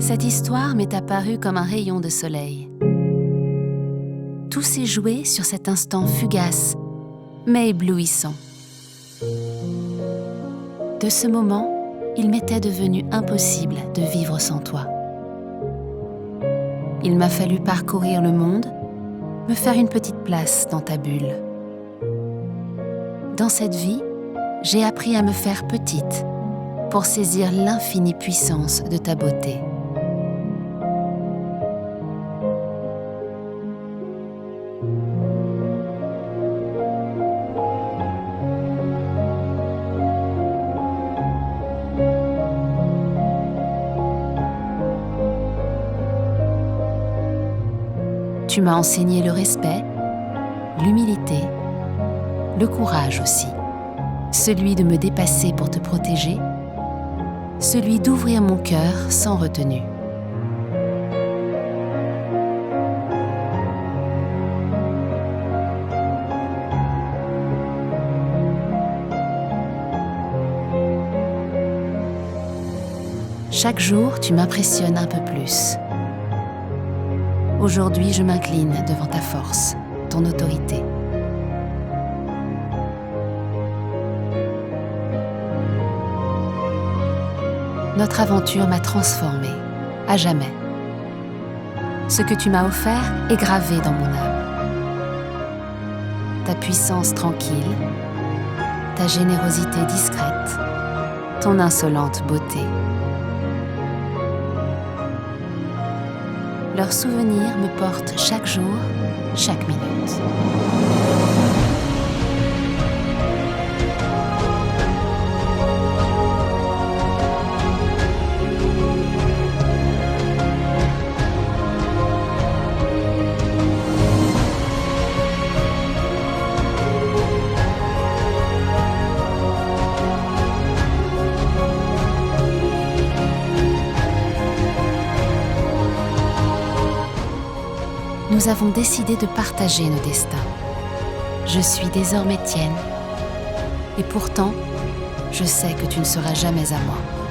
Cette histoire m'est apparue comme un rayon de soleil. Tout s'est joué sur cet instant fugace, mais éblouissant. De ce moment, il m'était devenu impossible de vivre sans toi. Il m'a fallu parcourir le monde, me faire une petite place dans ta bulle. Dans cette vie, j'ai appris à me faire petite pour saisir l'infinie puissance de ta beauté. Tu m'as enseigné le respect, l'humilité, le courage aussi, celui de me dépasser pour te protéger, celui d'ouvrir mon cœur sans retenue. Chaque jour, tu m'impressionnes un peu plus. Aujourd'hui, je m'incline devant ta force, ton autorité. Notre aventure m'a transformée, à jamais. Ce que tu m'as offert est gravé dans mon âme. Ta puissance tranquille, ta générosité discrète, ton insolente beauté. Leurs souvenirs me portent chaque jour, chaque minute. Nous avons décidé de partager nos destins. Je suis désormais tienne, et pourtant, je sais que tu ne seras jamais à moi.